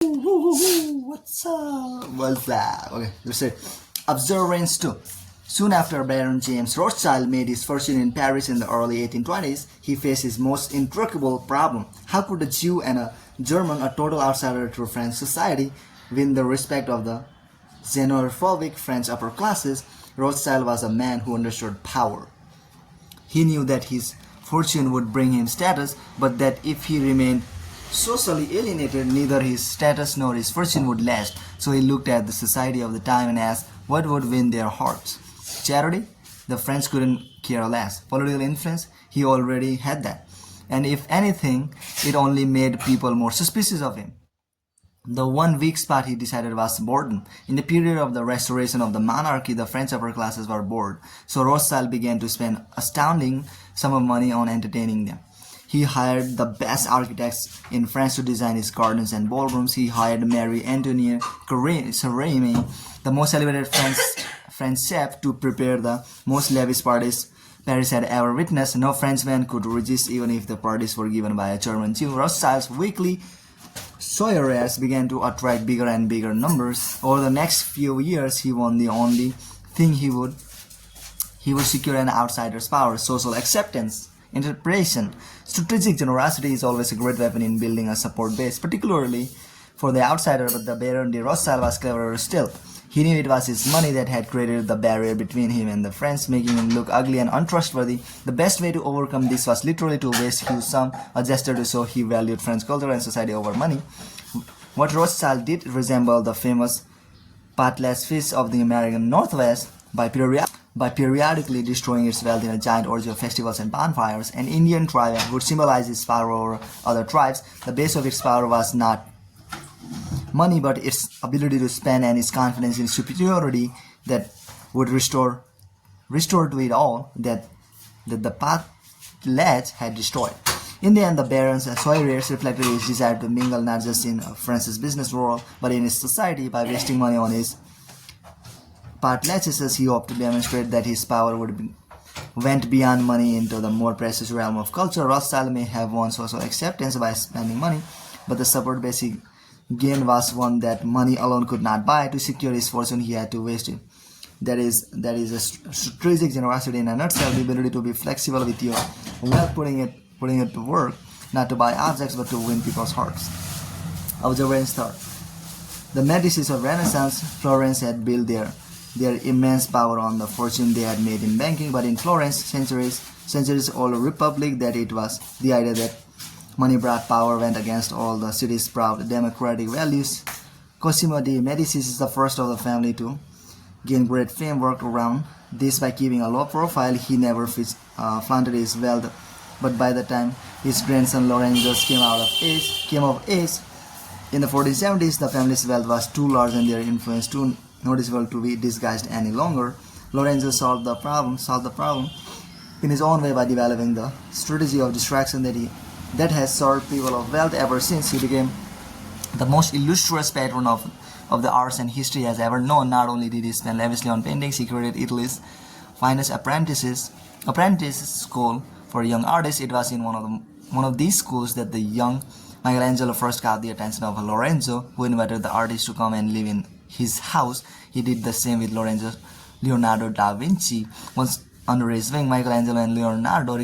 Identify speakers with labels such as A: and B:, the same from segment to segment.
A: What's up? What's that? Okay, let's say observance 2. Soon after Baron James Rothschild made his fortune in Paris in the early 1820s, he faced his most intractable problem. How could a Jew and a German, a total outsider to French society, win the respect of the xenophobic French upper classes? Rothschild was a man who understood power. He knew that his fortune would bring him status, but that if he remained socially alienated, neither his status nor his fortune would last. So he looked at the society of the time and asked what would win their hearts. Charity? The French couldn't care less. Political influence? He already had that. And if anything, it only made people more suspicious of him. The one weak spot he decided was boredom. In the period of the restoration of the monarchy, the French upper classes were bored, so Rothschild began to spend astounding sum of money on entertaining them. He hired the best architects in France to design his gardens and ballrooms. He hired Marie Antoinette Cérémy, the most celebrated French chef, to prepare the most lavish parties Paris had ever witnessed. No Frenchman could resist, even if the parties were given by a German Jew. Rothschild's weekly soirees began to attract bigger and bigger numbers. Over the next few years, he won the only thing he would secure an outsider's power: social acceptance, interpretation. Strategic generosity is always a great weapon in building a support base, particularly for the outsider, but the Baron de Rothschild was cleverer still. He knew it was his money that had created the barrier between him and the French, making him look ugly and untrustworthy. The best way to overcome this was literally to waste huge sum, a gesture to show he valued French culture and society over money. What Rothschild did resembled the famous Pathless Feast of the American Northwest by periodically destroying its wealth in a giant orgy of festivals and bonfires. An Indian tribe would symbolize its power over other tribes. The base of its power was not money, but its ability to spend and its confidence in superiority that would restore to it all that the Pathlets had destroyed. In the end, the Baron's soirees reflected his desire to mingle not just in France's business world, but in his society. By wasting money on his Pathlets, he hoped to demonstrate that his power went beyond money into the more precious realm of culture. Rothschild may have won social acceptance by spending money, but the support base he gained was one that money alone could not buy. To secure his fortune, he had to waste it. That is a strategic generosity in a nutshell: the ability to be flexible with your wealth, putting it to work, not to buy objects but to win people's hearts. Observance third. The Medicis of Renaissance, Florence had built their immense power on the fortune they had made in banking, but in Florence, centuries old republic, that it was the idea that money brought power went against all the city's proud democratic values. Cosimo de' Medici is the first of the family to gain great fame. Worked around this by keeping a low profile. He never flaunted his wealth, but by the time his grandson Lorenzo came of age in the 1470s, the family's wealth was too large and their influence too noticeable to be disguised any longer. Lorenzo solved the problem in his own way by developing the strategy of distraction that has served people of wealth ever since. He became the most illustrious patron of the arts and history has ever known. Not only did he spend lavishly on paintings, he created Italy's finest apprentice school for young artists. It was in one of these schools that the young Michelangelo first caught the attention of Lorenzo, who invited the artist to come and live in his house. He did the same with Leonardo da Vinci. Once under his wing, Michelangelo and Leonardo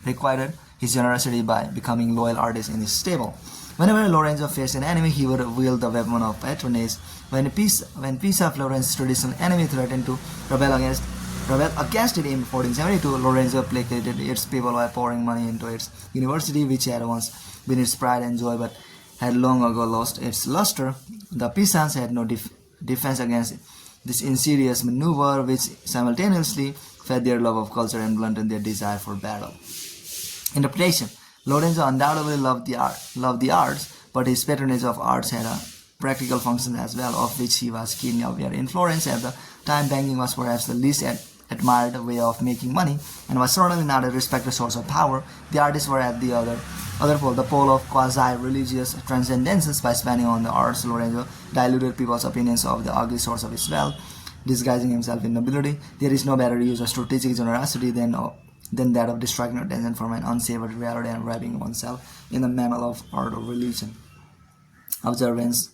A: requited his generosity by becoming loyal artists in his stable. Whenever Lorenzo faced an enemy, he would wield the weapon of patronage. When Pisa, Florence's traditional enemy, threatened to rebel against it in 1472, Lorenzo placated its people by pouring money into its university, which had once been its pride and joy but had long ago lost its luster. The Pisans had no defense against this insidious maneuver, which simultaneously fed their love of culture and blunted their desire for battle. Interpretation. Lorenzo undoubtedly loved the arts, but his patronage of arts had a practical function as well, of which he was keenly aware. In Florence at the time, banking was perhaps the least admired way of making money, and was certainly not a respected source of power. The artists were at the other pole, the pole of quasi-religious transcendence. By spending on the arts, Lorenzo diluted people's opinions of the ugly source of his wealth, disguising himself in nobility. There is no better use of strategic generosity than that of distracting attention from an unsavory reality and wrapping oneself in the mantle of art or religion. Observance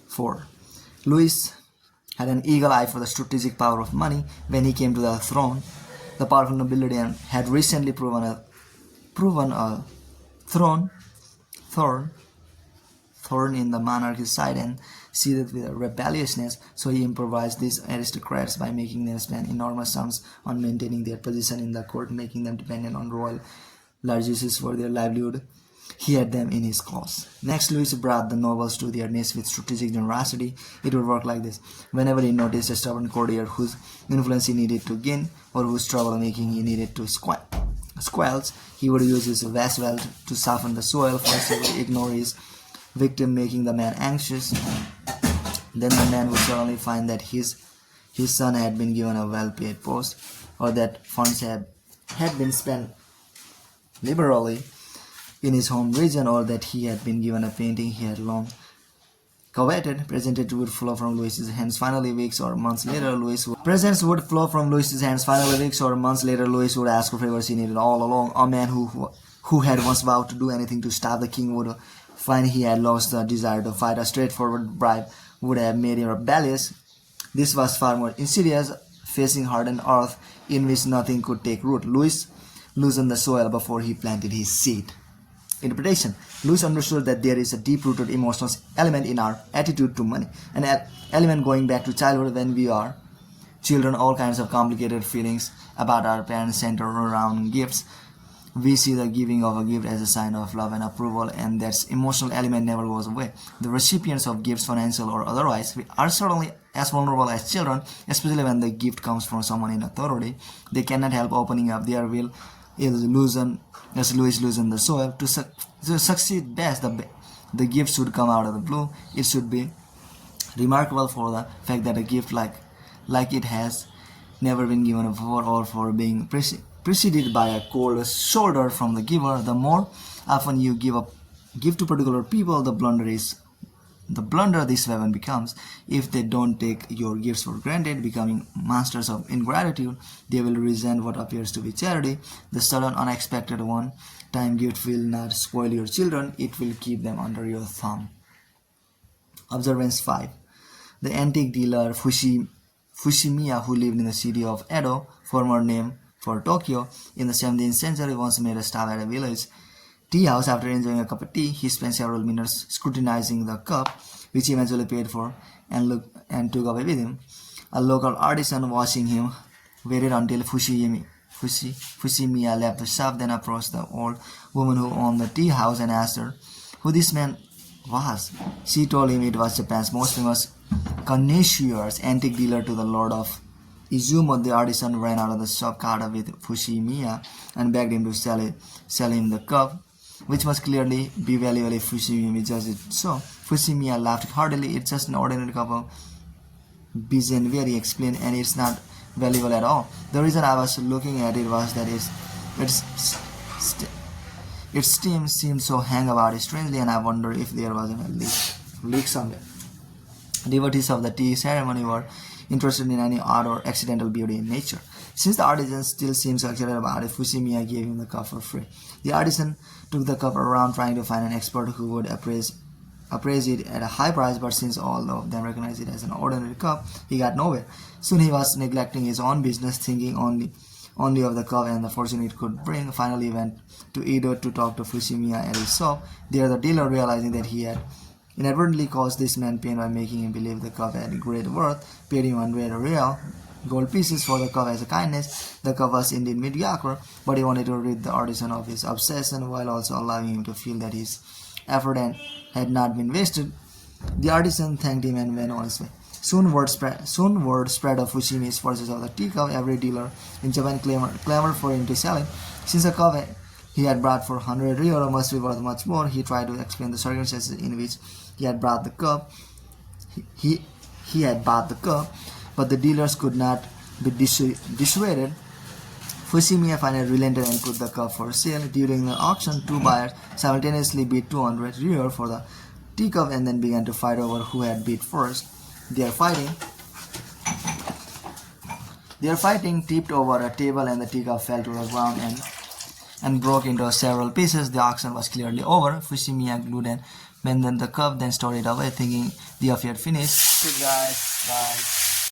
A: 4. Louis had an eagle eye for the strategic power of money when he came to the throne. The powerful nobility had recently proven a thorn in the monarchy's side and seethed with rebelliousness, so he improvised these aristocrats by making them spend enormous sums on maintaining their position in the court, making them dependent on royal largesses for their livelihood. He had them in his claws. Next, Louis brought the nobles to their knees with strategic generosity. It would work like this. Whenever he noticed a stubborn courtier whose influence he needed to gain or whose troublemaking he needed to squelch, he would use his vast wealth to soften the soil. First, he would ignore his victim, making the man anxious. Then the man would suddenly find that his son had been given a well-paid post, or that funds had been spent liberally in his home region, or that he had been given a painting he had long coveted. Presents would flow from Louis's hands. Finally, weeks or months later, Louis would ask for favors he needed all along. A man who had once vowed to do anything to stop the king would find he had lost the desire to fight. A straightforward bribe would have made him rebellious. This was far more insidious, facing hardened earth in which nothing could take root. Louis loosened the soil before he planted his seed. Interpretation. Louis understood that there is a deep-rooted emotional element in our attitude to money, an element going back to childhood. When we are children, all kinds of complicated feelings about our parents center around gifts. We see the giving of a gift as a sign of love and approval, and that emotional element never goes away. The recipients of gifts, financial or otherwise, we are certainly as vulnerable as children, especially when the gift comes from someone in authority. They cannot help opening up their will as Louis loosened the soil. To succeed best, the gift should come out of the blue. It should be remarkable for the fact that a gift like it has never been given before, or for being preceded by a cold shoulder from the giver. The more often you give to particular people, the blunder this weapon becomes. If they don't take your gifts for granted, becoming masters of ingratitude, they will resent what appears to be charity. The sudden, unexpected one-time gift will not spoil your children, it will keep them under your thumb. Observance 5. The antique dealer Fushimiya, who lived in the city of Edo, former name for Tokyo, in the 17th century, once made a stop at a village tea house. After enjoying a cup of tea, he spent several minutes scrutinizing the cup, which he eventually paid for and took away with him. A local artisan watching him waited until Fushimiya left the shop, then approached the old woman who owned the tea house and asked her who this man was. She told him it was Japan's most famous connoisseur's antique dealer to the Lord of Izumo. The artisan ran out of the shop, caught up with Fushimiya, and begged him to sell him the cup, which must clearly be valuable if Fushimiya judged it so. Fushimiya laughed heartily. It's just an ordinary cup of Bizenware, he explained, and it's not valuable at all. The reason I was looking at it was that its steam seemed so hang about strangely, and I wondered if there wasn't a leak somewhere. Devotees of the tea ceremony were interested in any odd or accidental beauty in nature. Since the artisan still seemed so excited about it, Fushimiya gave him the cup for free. The artisan took the cup around trying to find an expert who would appraise it at a high price, but since all of them recognized it as an ordinary cup, he got nowhere. Soon he was neglecting his own business, thinking only of the cup and the fortune it could bring. Finally, he went to Edo to talk to Fushimiya at his shop. There, the dealer, realizing that he had inadvertently caused this man pain by making him believe the cup had great worth, paid him 100 real gold pieces for the cup as a kindness. The cup was indeed mediocre, but he wanted to rid the artisan of his obsession while also allowing him to feel that his effort had not been wasted. The artisan thanked him and went on his way. Soon word spread of Fushimiya's purchase of the teacup. Every dealer in Japan clamored for him to sell it. Since the cup he had brought for 100 real must be worth much more, he tried to explain the circumstances in which he had bought the cup. He had bought the cup, but the dealers could not be dissuaded. Fushimiya finally relented and put the cup for sale. During the auction, two buyers simultaneously bid 200 real for the teacup and then began to fight over who had bid first. Their fighting tipped over a table and the teacup fell to the ground and broke into several pieces. The auction was clearly over. Fushimiya glued an abandoned the cup, then stored it away, thinking the affair finished. Okay, guys, bye.